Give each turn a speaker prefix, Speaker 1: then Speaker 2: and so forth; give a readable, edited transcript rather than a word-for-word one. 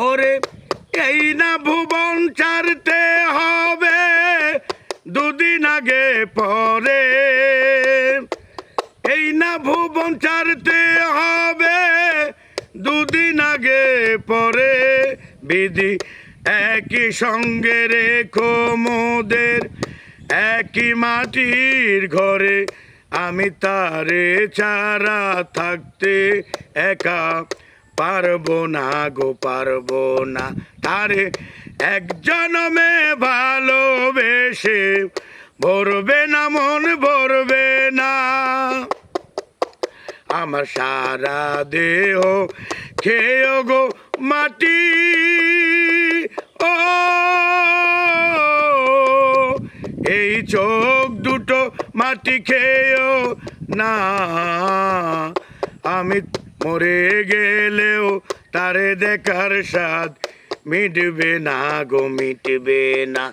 Speaker 1: ওরে এই না ভুবন ছাড়তে হবে দুদিন আগে পরে, এই না ভুবন ছাড়তে হবে দুদিন আগে পরে। বিধি একই সঙ্গে রেখো মোদের একই মাটির ঘরে, আমি তারে ছাড়া থাকতে একা পারবো না গো পারবো না। তারে এক জনমে ভালোবেসে ভরবে না মন ভরবে না। আমার সারা দেহ খেয়ে গো মাটি, ও এই চোখ দুটো মাটি খেয়েও না। আমি মরে গেলেও তারে দেখার স্বাদ মিটবে না গো মিটবে না।